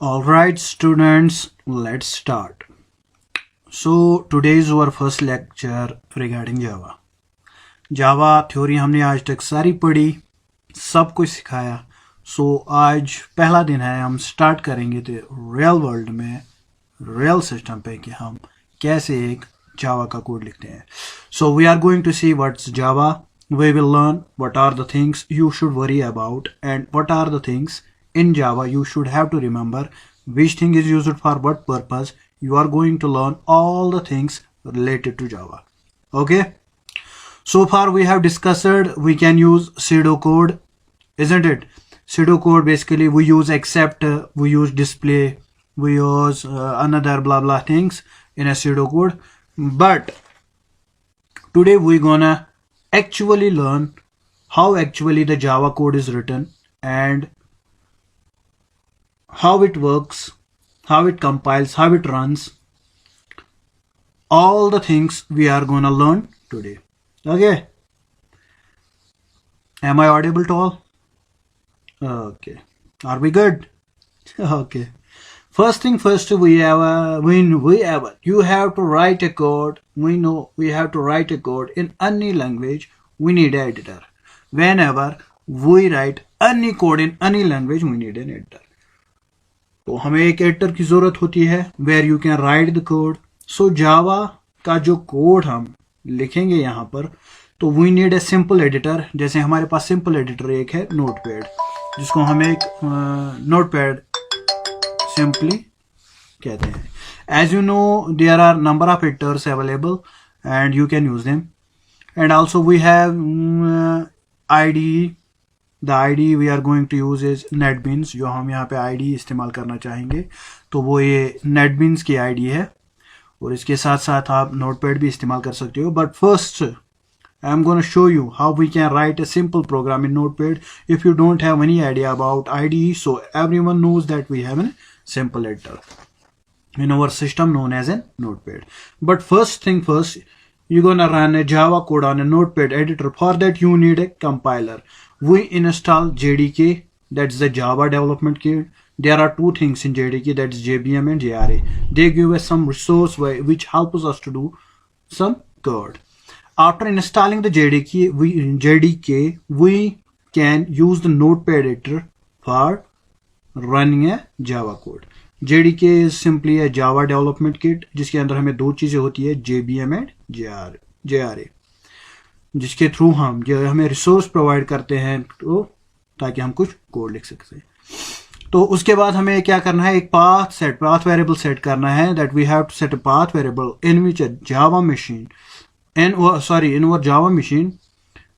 All right, students, let's start. So, today is our first lecture regarding Java. Java theory हमने आज तक सारी पढ़ी, सब कुछ सिखाया. सो आज पहला दिन है, हम स्टार्ट करेंगे तो रियल वर्ल्ड में, रियल सिस्टम पे कि हम कैसे एक जावा का कोड लिखते हैं. So we are going to see what's Java. We will learn what are the things you should worry about and what are the things in Java you should have to remember, which thing is used for what purpose. You are going to learn all the things related to Java. Okay, so far we have discussed we can use pseudocode, isn't it? Pseudocode, basically we use except, we use display, we use another blah blah things in a pseudocode. But today we're gonna actually learn how actually the Java code is written and how it works, how it compiles, how it runs. All the things we are gonna learn today. Okay, am I audible to all? Okay, are we good? Okay, first thing first, you have to write a code. We know we have to write a code in any language. We need an editor. Whenever we write any code in any language, we need an editor. तो हमें एक editor की जरूरत होती है where you can write the code. So Java का जो code हम लिखेंगे यहाँ पर, तो we need a simple editor. जैसे हमारे पास simple editor एक है Notepad, जिसको हम एक Notepad simply कहते हैं. As you know, there are number of editors available and you can use them. And also we have IDE. The IDE we are going to use is NetBeans. जो हम यहाँ पे IDE इस्तेमाल करना चाहेंगे तो वो ये NetBeans की IDE है, और इसके साथ साथ आप Notepad भी इस्तेमाल कर सकते हो. But first I am going to show you how we can write a simple program in Notepad. If you don't have any idea about IDE, so everyone knows that we have a simple editor in our system known as a Notepad. But first thing first, you're gonna run a Java code on a Notepad editor. For that you need a compiler. We install JDK, that's the Java development kit. There are two things in JDK, that's JVM and JRA. They give us some resource which helps us to do some code. After installing the JDK, we can use the Notepad editor for running a Java code. JDK is simply a Java development kit, जिसके अंदर हमें दो चीज़ें होती है, JVM and JRA, जिसके through हम हमें रिसोर्स प्रोवाइड करते हैं तो ताकि हम कुछ कोड लिख सकते हैं. तो उसके बाद हमें क्या करना है, एक पाथ वेरिएबल सेट करना है. That we have to set a path variable in which a Java machine in our Java machine.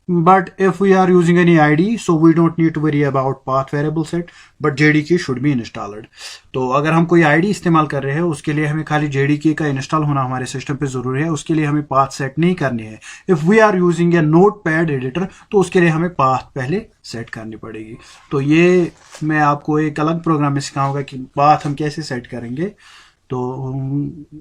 But if we are using any IDE, so we don't need to worry about path variable set, but JDK should be installed. तो अगर हम कोई IDE इस्तेमाल कर रहे हैं, उसके लिए हमें खाली JDK का इंस्टॉल होना हमारे सिस्टम पे ज़रूरी है. उसके लिए हमें पाथ सेट नहीं करनी है. If we are using a Notepad editor, तो उसके लिए हमें पाथ पहले सेट करनी पड़ेगी. तो ये मैं आपको एक अलग प्रोग्राम में सिखाऊंगा कि पाथ हम कैसे सेट करेंगे. तो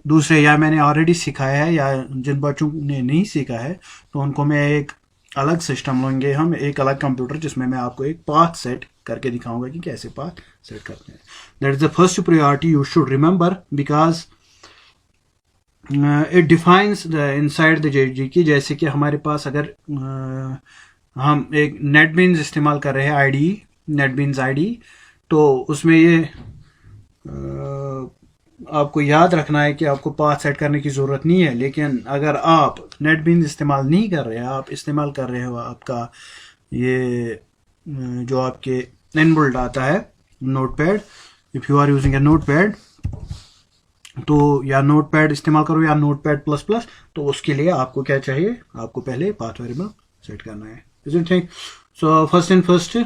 दूसरे, या मैंने ऑलरेडी सिखाया है, या जिन बच्चों ने नहीं सीखा है तो उनको मैं एक अलग सिस्टम लेंगे, हम एक अलग कंप्यूटर, जिसमें मैं आपको एक पाथ सेट करके दिखाऊंगा कि कैसे पाथ सेट करते हैं. That is the first priority you should remember, because it defines the inside the JDK. जैसे कि हमारे पास अगर हम एक NetBeans इस्तेमाल कर रहे हैं, IDE, NetBeans IDE, तो उसमें ये आपको याद रखना है कि आपको पाथ सेट करने की ज़रूरत नहीं है. लेकिन अगर आप NetBeans इस्तेमाल नहीं कर रहे हैं, आप इस्तेमाल कर रहे हो आपका ये जो आपके इनबिल्ट आता है Notepad, if you are using a Notepad, तो या नोटपैड इस्तेमाल करो या Notepad++, तो उसके लिए आपको क्या चाहिए, आपको पहले पाथ वेरिएबल सेट करना है. Isn't it? So first and first,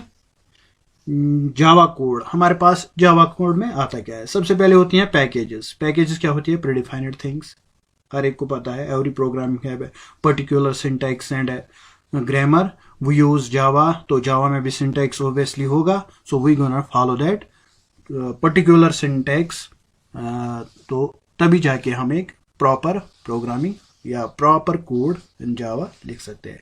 Java code. हमारे पास जावा कोड में आता क्या है, सबसे पहले होती हैं पैकेजेस. पैकेजेस क्या होती है, प्रीडिफाइंड थिंग्स. हर एक को पता है, एवरी प्रोग्राम है particular syntax and grammar. We use Java, तो जावा में भी सिंटैक्स ऑब्वियसली होगा. So we gonna follow that particular syntax, तो तभी जाके हम एक प्रॉपर प्रोग्रामिंग या प्रॉपर कोड इन जावा लिख सकते हैं.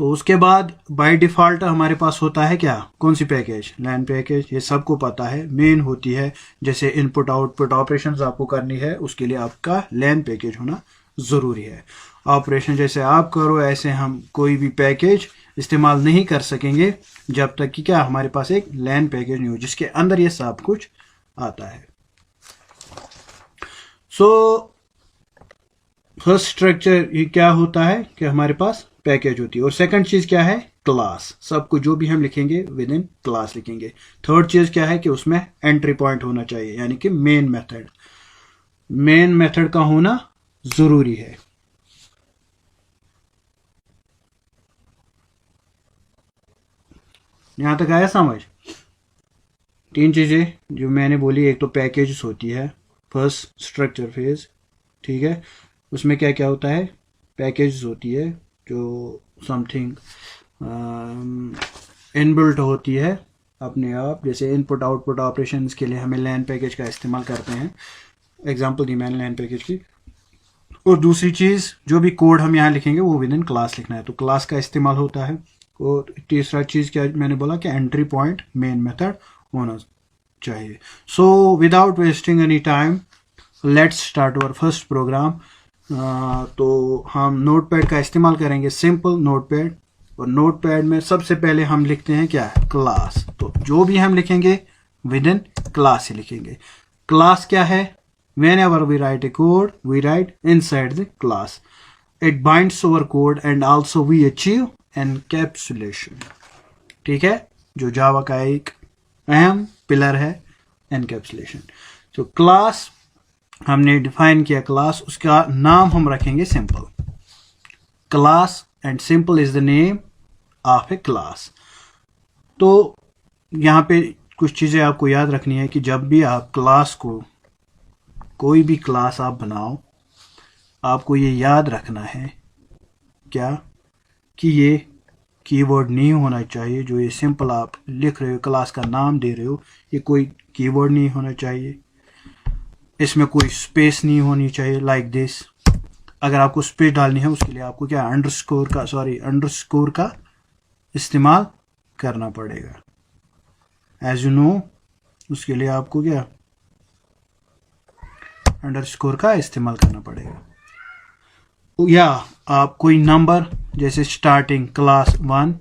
तो उसके बाद बाय डिफ़ॉल्ट हमारे पास होता है क्या, कौन सी पैकेज, लैन पैकेज, ये सबको पता है। मेन होती है, जैसे इनपुट आउटपुट ऑपरेशंस आपको करनी है, उसके लिए आपका लैन पैकेज होना ज़रूरी है। ऑपरेशन जैसे आप करो ऐसे हम कोई भी पैकेज इस्तेमाल नहीं कर सकेंगे जब तक कि क्या हमारे पास एक लैन पैकेज नहीं हो जिसके अंदर ये सब कुछ आता है। सो फर्स्ट स्ट्रक्चर ये क्या होता है कि हमारे पास पैकेज होती है, और सेकंड चीज क्या है, क्लास। सब कुछ जो भी हम लिखेंगे विद इन क्लास लिखेंगे। थर्ड चीज क्या है कि उसमें एंट्री पॉइंट होना चाहिए, यानी कि मेन मेथड, मेन मेथड का होना जरूरी है। यहां तक आया समझ? तीन चीजें जो मैंने बोली, एक तो पैकेज होती है फर्स्ट स्ट्रक्चर फेज, ठीक है, उसमें क्या क्या होता है, पैकेज होती है जो समथिंग इनबिल्ट होती है अपने आप, जैसे इनपुट आउटपुट ऑपरेशंस के लिए हमें लैन पैकेज का इस्तेमाल करते हैं, एग्जांपल दी मैंने लैन पैकेज की। और दूसरी चीज़ जो भी कोड हम यहाँ लिखेंगे वो विद इन क्लास लिखना है, तो क्लास का इस्तेमाल होता है। और तीसरा चीज़ क्या मैंने बोला कि एंट्री पॉइंट मेन मेथड होना चाहिए। So without wasting any time let's start our first program. तो हम नोटपैड का इस्तेमाल करेंगे, सिंपल नोटपैड, और नोटपैड में सबसे पहले हम लिखते हैं क्या, क्लास। तो जो भी हम लिखेंगे विद इन क्लास ही लिखेंगे। क्लास क्या है, whenever we write a code we write inside the class, it binds our code and also we achieve encapsulation। ठीक है, जो जावा का एक अहम पिलर है एनकैप्सुलेशन। तो क्लास हमने डिफाइन किया, क्लास, उसका नाम हम रखेंगे simple, class, and simple is the name of A class. तो यहाँ पे कुछ चीज़ें आपको याद रखनी है कि जब भी आप क्लास को, कोई भी क्लास आप बनाओ, आपको ये याद रखना है क्या, कि ये कीवर्ड नहीं होना चाहिए। जो ये सिंपल आप लिख रहे हो, क्लास का नाम दे रहे हो, ये कोई कीवर्ड नहीं होना चाहिए, इसमें कोई स्पेस नहीं होनी चाहिए लाइक दिस। अगर आपको स्पेस डालनी है उसके लिए आपको क्या, अंडरस्कोर का इस्तेमाल करना पड़ेगा, एज यू नो, उसके लिए आपको क्या, अंडरस्कोर का इस्तेमाल करना पड़ेगा। या आप कोई नंबर, जैसे स्टार्टिंग क्लास 1,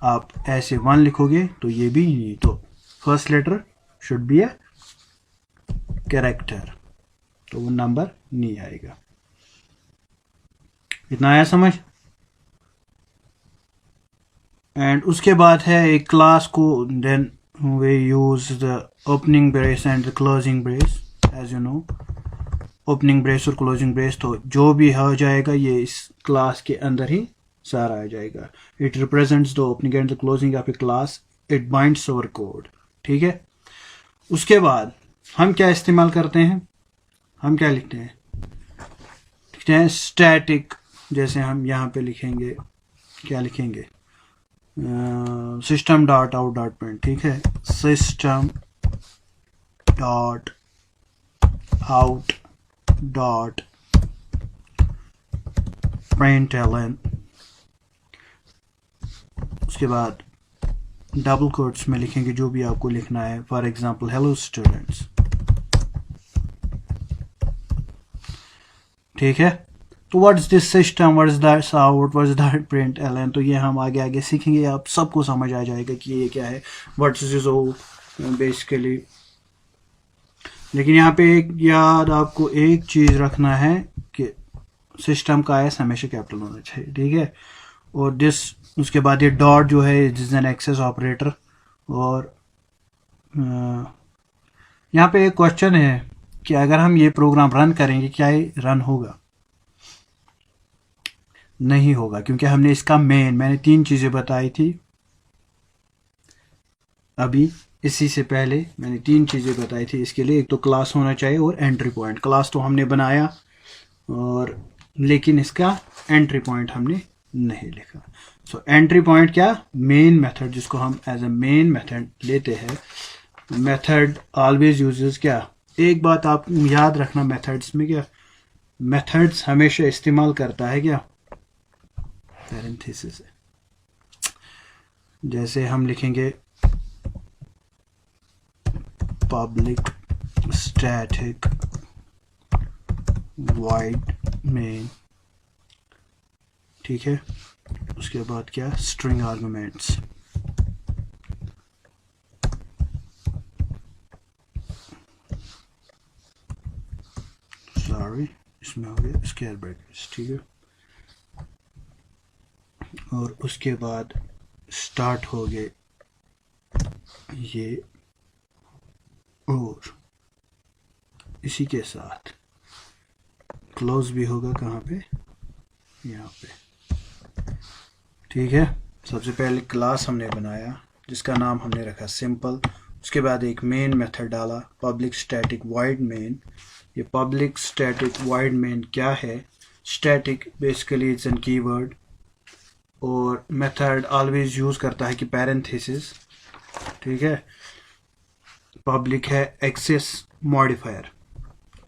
आप ऐसे 1 लिखोगे तो ये भी नहीं, तो first letter should be a character, तो वो नंबर नहीं आएगा। इतना आया समझ? एंड उसके बाद है एक क्लास को, then we use the opening brace and the closing brace, as you know, opening brace और closing brace, तो जो भी हो जाएगा ये इस क्लास के अंदर ही सारा आ जाएगा। it represents the opening and the closing of a class, it binds our code। ठीक है, उसके बाद हम क्या इस्तेमाल करते हैं, हम क्या लिखते हैं, लिखते हैं स्टैटिक, जैसे हम यहाँ पे लिखेंगे, क्या लिखेंगे, system dot out dot print, ठीक है, system dot out dot print ln, उसके बाद डबल कोट्स में लिखेंगे जो भी आपको लिखना है, फॉर एग्जांपल हेलो स्टूडेंट्स। ठीक है, तो what is this system, what is that out, what is that print ln, तो ये हम आगे आगे सीखेंगे, आप सबको समझ आ जाएगा कि ये क्या है, व्हाट इज बेसिकली। लेकिन यहाँ पे एक याद आपको एक चीज़ रखना है कि सिस्टम का एस हमेशा कैपिटल होना चाहिए, ठीक है, और दिस, उसके बाद ये डॉट जो है दिस एन एक्सेस ऑपरेटर। और यहाँ पे एक क्वेश्चन है कि अगर हम ये प्रोग्राम रन करेंगे क्या ये रन होगा, नहीं होगा, क्योंकि हमने इसका मैंने 3 चीज़ें बताई थी अभी, इसी से पहले मैंने 3 चीज़ें बताई थी इसके लिए। एक तो क्लास होना चाहिए और एंट्री पॉइंट। क्लास तो हमने बनाया और लेकिन इसका एंट्री पॉइंट हमने नहीं लिखा। सो एंट्री पॉइंट क्या, मेन मेथड, जिसको हम एज अ मेन मेथड लेते हैं। मेथड ऑलवेज यूजेस क्या, एक बात आप याद रखना, मेथड्स में क्या, मेथड्स हमेशा इस्तेमाल करता है क्या, पैरेंथेसिस है। जैसे हम लिखेंगे पब्लिक स्टैटिक वॉइड मेन, ठीक है, उसके बाद क्या, स्ट्रिंग आर्गुमेंट्स, सॉरी इसमें हो गया स्क्वायर ब्रैकेट्स, ठीक है, और उसके बाद स्टार्ट हो गए ये, और इसी के साथ क्लोज भी होगा कहाँ पे, यहाँ पे, ठीक है। सबसे पहले क्लास हमने बनाया जिसका नाम हमने रखा सिंपल, उसके बाद एक मेन मेथड डाला पब्लिक स्टैटिक वॉइड मेन। ये पब्लिक स्टैटिक वॉइड मेन क्या है, static basically it's an keyword, और मेथड ऑलवेज यूज करता है कि पैरेंथेसिस, ठीक है। पब्लिक है एक्सेस मॉडिफायर,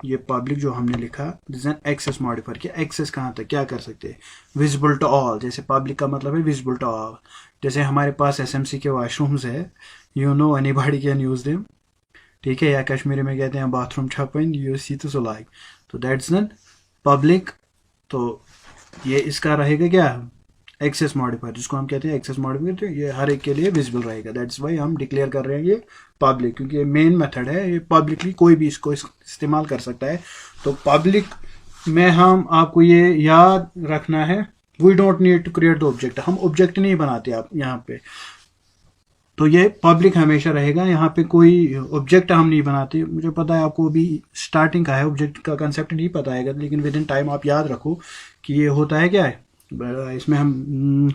ये पब्लिक जो हमने लिखा दिस एन एक्सेस मॉडिफायर, कि एक्सेस कहाँ तक क्या कर सकते हैं, विजिबल टू ऑल, जैसे पब्लिक का मतलब है विजिबल टू ऑल। जैसे हमारे पास एसएमसी के वॉशरूम्स है, you know anybody can use them, ठीक है, या कश्मीरी में कहते हैं बाथरूम छपन यू सी तो लाइक, तो दैट्स एन पब्लिक। तो ये इसका रहेगा क्या, एक्सेस मॉडिफायर, जिसको हम कहते हैं एक्सेस मॉडिफायर, तो ये हर एक के लिए विजिबल रहेगा, दैट्स वाई हम डिक्लेयर कर रहे हैं ये पब्लिक, क्योंकि ये मेन मेथड है, ये पब्लिकली कोई भी इसको इस्तेमाल कर सकता है। तो पब्लिक में हम आपको ये याद रखना है, we don't need to create the object, हम ऑब्जेक्ट नहीं बनाते आप यहाँ पे, तो ये पब्लिक हमेशा रहेगा, यहाँ पे कोई ऑब्जेक्ट हम नहीं बनाते। मुझे पता है आपको भी स्टार्टिंग का है, ऑब्जेक्ट का कंसेप्ट नहीं पता है, लेकिन विद इन टाइम आप याद रखो कि ये होता है क्या है, इसमें हम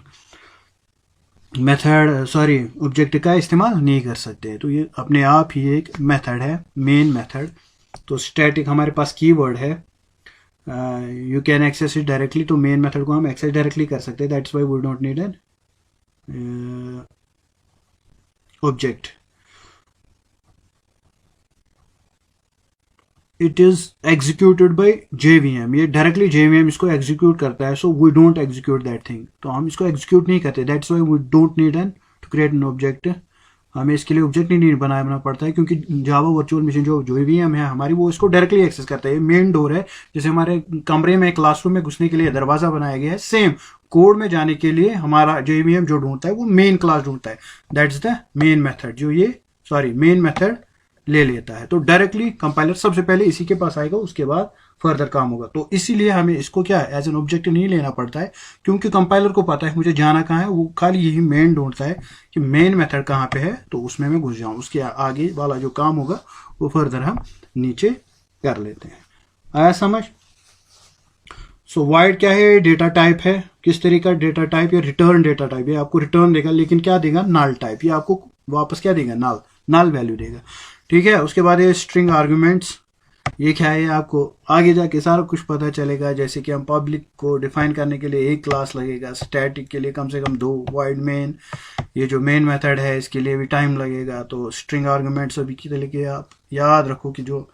मेथड सॉरी ऑब्जेक्ट का इस्तेमाल नहीं कर सकते, तो ये अपने आप ही एक मेथड है, मेन मेथड। तो स्टैटिक हमारे पास कीवर्ड है, you can access it directly, तो मेन मेथड को हम एक्सेस डायरेक्टली कर सकते हैं, that's why we don't need an object. It is executed by JVM, ये डायरेक्टली JVM इसको एग्जीक्यूट करता है, so we don't execute that thing, तो हम इसको एग्जीक्यूट नहीं करते, that's why we don't need an to create an object, हमें इसके लिए ऑब्जेक्ट नहीं बनाना पड़ता है, क्योंकि जावा वर्चुअल मशीन जो JVM है हमारी, वो इसको डायरेक्टली एक्सेस करता है। मेन डोर है, जैसे हमारे कमरे में क्लासरूम में घुसने के लिए दरवाजा बनाया गया है, सेम कोड में जाने के लिए हमारा JVM जो ढूंढता है वो मेन क्लास ढूंढता है, दैट्स द मेन मेथड, जो ये मेन मेथड ले लेता है। तो डायरेक्टली कंपाइलर सबसे पहले इसी के पास आएगा, उसके बाद फर्दर काम होगा, तो इसीलिए हमें इसको क्या एज एन ऑब्जेक्ट नहीं लेना पड़ता है, क्योंकि कंपाइलर को पता है मुझे जाना कहाँ है, वो खाली यही मेन ढूंढता है कि मेन मेथड कहाँ पे है, तो उसमें मैं घुस जाऊँ, उसके आगे वाला जो काम होगा वो फर्दर हम नीचे कर लेते हैं। आया समझ? सो वॉइड क्या है, डेटा टाइप है, किस तरीका डेटा टाइप, या रिटर्न डेटा टाइप, ये आपको रिटर्न देगा, लेकिन क्या देगा, नल टाइप, ये आपको वापस क्या देगा, नल वैल्यू देगा, ठीक है। उसके बाद ये स्ट्रिंग आर्गुमेंट्स, ये क्या है, आपको आगे जाके सारा कुछ पता चलेगा, जैसे कि हम पब्लिक को डिफाइन करने के लिए एक क्लास लगेगा, स्टैटिक के लिए कम से कम 2, वॉइड मेन, ये जो मेन मेथड है इसके लिए भी टाइम लगेगा। तो स्ट्रिंग आर्गुमेंट्स अभी की तरीके आप याद रखो कि जो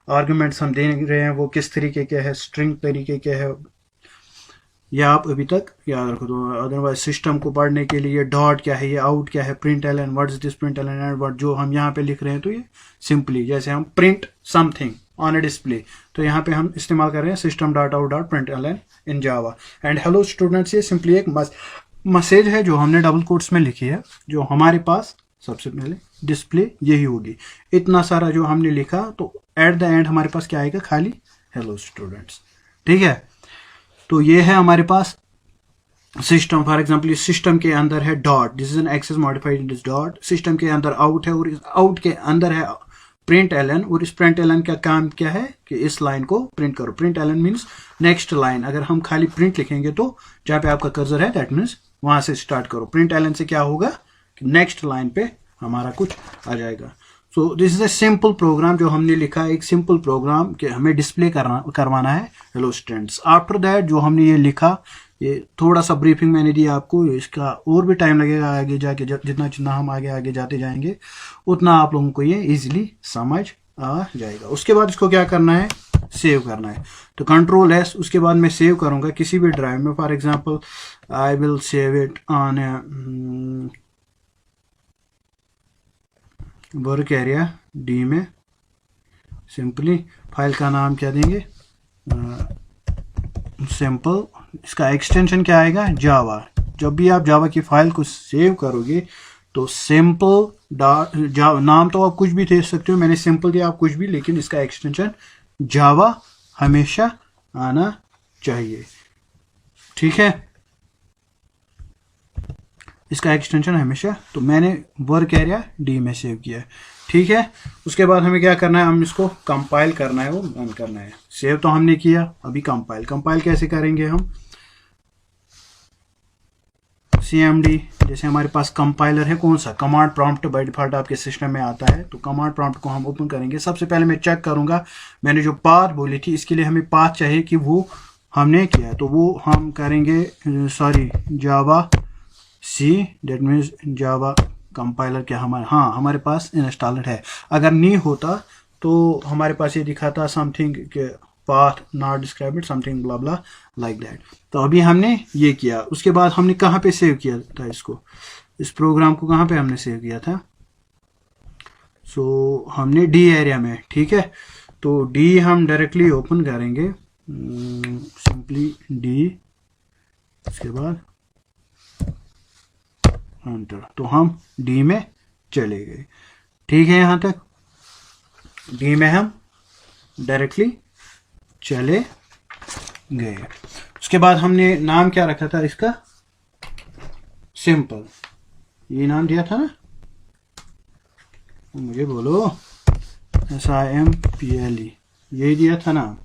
आर्गुमेंट्स हम दे रहे हैं वो किस तरीके के है, स्ट्रिंग तरीके के है, यह आप अभी तक याद रखो। तो अदरवाइज सिस्टम को पढ़ने के लिए डॉट क्या है, ये आउट क्या है, print ln, what is this print ln and what, जो हम यहाँ पे लिख रहे हैं, तो ये सिंपली जैसे हम print something on a display, तो यहाँ पे हम इस्तेमाल कर रहे हैं system dot out dot print ln in Java. And hello students, ये सिंपली एक मैसेज है जो हमने डबल कोट्स में लिखी है, जो हमारे पास सबसे पहले डिस्प्ले यही होगी, इतना सारा जो हमने लिखा, तो एट द एंड हमारे पास क्या आएगा, खाली हेलो स्टूडेंट्स, ठीक है। तो ये है हमारे पास सिस्टम, फॉर एग्जांपल इस सिस्टम के अंदर है dot, this is an access modified this dot, system के अंदर आउट है, और इस आउट के अंदर है प्रिंट एलन, और इस प्रिंट एलन का काम क्या है कि इस लाइन को प्रिंट करो, print ln means next line, अगर हम खाली प्रिंट लिखेंगे तो जहाँ पे आपका कर्सर है दैट मीन्स वहां से स्टार्ट करो, प्रिंट एलन से क्या होगा कि नेक्स्ट लाइन पे हमारा कुछ आ जाएगा। So this is a simple program जो हमने लिखा है, एक सिंपल प्रोग्राम कि हमें डिस्प्ले करवाना है हेलो स्टूडेंट्स। आफ्टर दैट जो हमने ये लिखा, ये थोड़ा सा ब्रीफिंग मैंने दिया आपको, इसका और भी टाइम लगेगा आगे जाके, जितना जितना हम आगे जाते जाएंगे उतना आप लोगों को ये इजीली समझ आ जाएगा। उसके बाद इसको क्या करना है, सेव करना है। तो कंट्रोल एस, उसके बाद मैं सेव करूंगा किसी भी ड्राइव में। For example I will save it on work area D में। सिंपली फाइल का नाम क्या देंगे, सिंपल। इसका एक्सटेंशन क्या आएगा, जावा। जब भी आप जावा की फाइल को सेव करोगे तो सिंपल नाम तो आप कुछ भी दे सकते हो, मैंने सिंपल दिया, आप कुछ भी, लेकिन इसका एक्सटेंशन जावा हमेशा आना चाहिए। ठीक है, इसका एक्सटेंशन हमेशा, तो मैंने वर्क एरिया डी में सेव किया है। ठीक है, उसके बाद हमें क्या करना है, हम इसको कंपाइल करना है, वो रन करना है। सेव तो हमने किया, अभी कंपाइल कैसे करेंगे हम, cmd, जैसे हमारे पास कंपाइलर है कौन सा, कमांड प्रॉम्प्ट बाय डिफॉल्ट आपके सिस्टम में आता है, तो कमांड प्रॉम्प्ट को हम ओपन करेंगे। सबसे पहले मैं चेक करूंगा, मैंने जो पाथ बोली थी, इसके लिए हमें पाथ चाहिए कि वो हमने किया, तो वो हम करेंगे, sorry, javac, that means Java compiler क्या हमारे, हाँ हमारे पास इंस्टॉल्ड है। अगर नहीं होता तो हमारे पास ये दिखाता something path not described something blah blah like that. तो अभी हमने ये किया। उसके बाद हमने कहाँ पे सेव किया था इसको, इस प्रोग्राम को कहाँ पे हमने सेव किया था, सो हमने डी एरिया में। ठीक है, तो डी हम डायरेक्टली ओपन करेंगे, सिंपली डी, उसके बाद एंटर, तो हम डी में चले गए। ठीक है, यहाँ तक डी में हम डायरेक्टली चले गए। उसके बाद हमने नाम क्या रखा था इसका, सिंपल, ये नाम दिया था ना, मुझे बोलो, SIMPLE, यही दिया था नाम।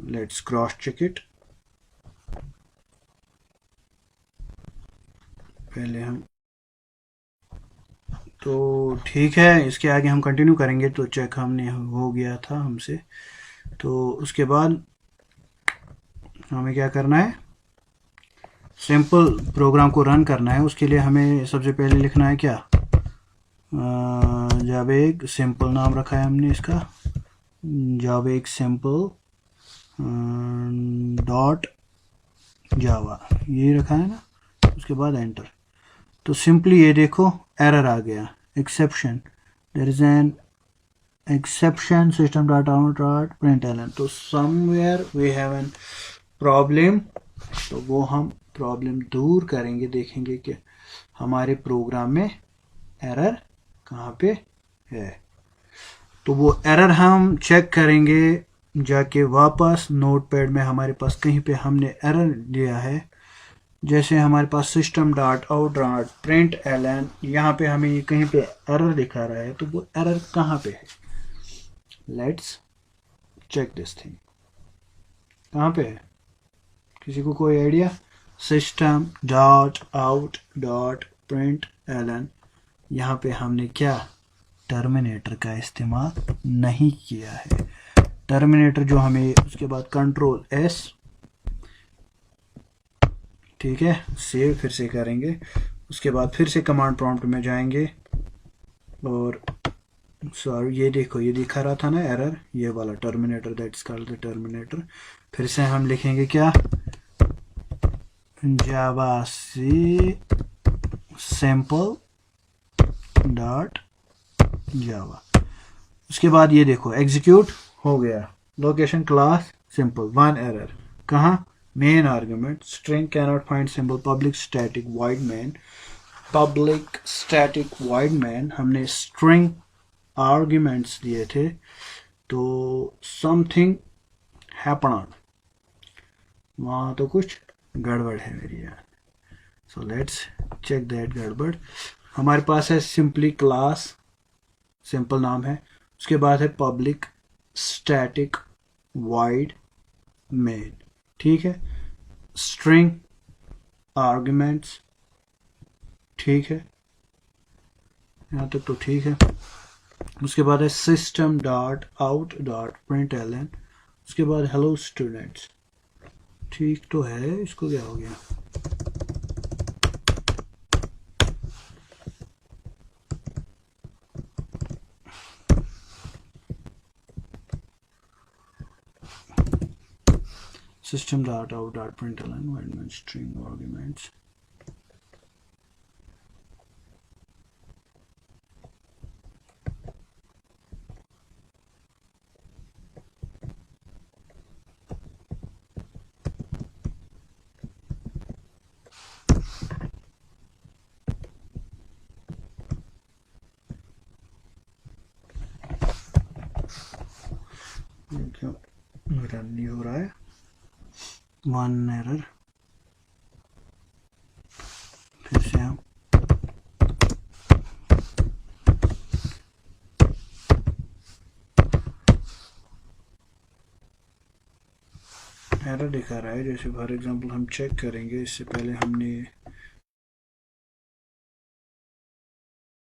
Let's cross check it. पहले हम, तो ठीक है, इसके आगे हम कंटिन्यू करेंगे, तो चेक हमने हो गया था हमसे। तो उसके बाद हमें क्या करना है, सिंपल प्रोग्राम को रन करना है। उसके लिए हमें सबसे पहले लिखना है क्या, जावेक सिंपल नाम रखा है हमने इसका, जावेक सिंपल डॉट जावा, ये रखा है ना। उसके बाद एंटर, तो सिंपली ये देखो एरर आ गया, exception, there is an exception system dot out dot println, तो somewhere we have an problem. तो वो हम प्रॉब्लम दूर करेंगे, देखेंगे कि हमारे प्रोग्राम में एरर कहाँ पे है। तो वो एरर हम चेक करेंगे जाके वापस नोटपैड में, हमारे पास कहीं पे हमने एरर दिया है, जैसे हमारे पास system dot out dot print Elon, यहाँ पे हमें कहीं पे एरर दिखा रहा है, तो वो एरर कहाँ पे है, लेट्स चेक दिस थिंग, कहाँ पे है, किसी को कोई idea, system dot out dot print Elon, यहाँ पे हमने क्या, टर्मिनेटर का इस्तेमाल नहीं किया है। टर्मिनेटर जो हमें, उसके बाद कंट्रोल एस, ठीक है, सेव फिर से करेंगे। उसके बाद फिर से कमांड प्रॉम्प्ट में जाएंगे, और सॉरी ये देखो, ये दिखा रहा था ना एरर, ये वाला terminator, that's called the terminator. फिर से हम लिखेंगे क्या, जावा सी सिंपल डॉट जावा। उसके बाद ये देखो एग्जीक्यूट हो गया, location class simple, one error, कहाँ, main argument string cannot find symbol public static void main, public static void main, हमने स्ट्रिंग आर्ग्यूमेंट्स दिए थे, तो समथिंग हैपन, वहाँ तो कुछ गड़बड़ है मेरी यार। सो लेट्स चेक दैट गड़बड़। हमारे पास है सिंपली क्लास, सिंपल नाम है, उसके बाद है पब्लिक स्टैटिक वाइड मेन, ठीक है, स्ट्रिंग आर्ग्यूमेंट्स, ठीक है, यहाँ तक तो ठीक है। उसके बाद है system dot out dot print ln, उसके बाद हेलो स्टूडेंट्स, ठीक तो है, इसको क्या हो गया, system dot out dot println environment string arguments. क्यों रन नहीं हो रहा है, वन एरर, फिर से हम एरर दिखा रहा है। जैसे फॉर एग्जांपल हम चेक करेंगे, इससे पहले हमने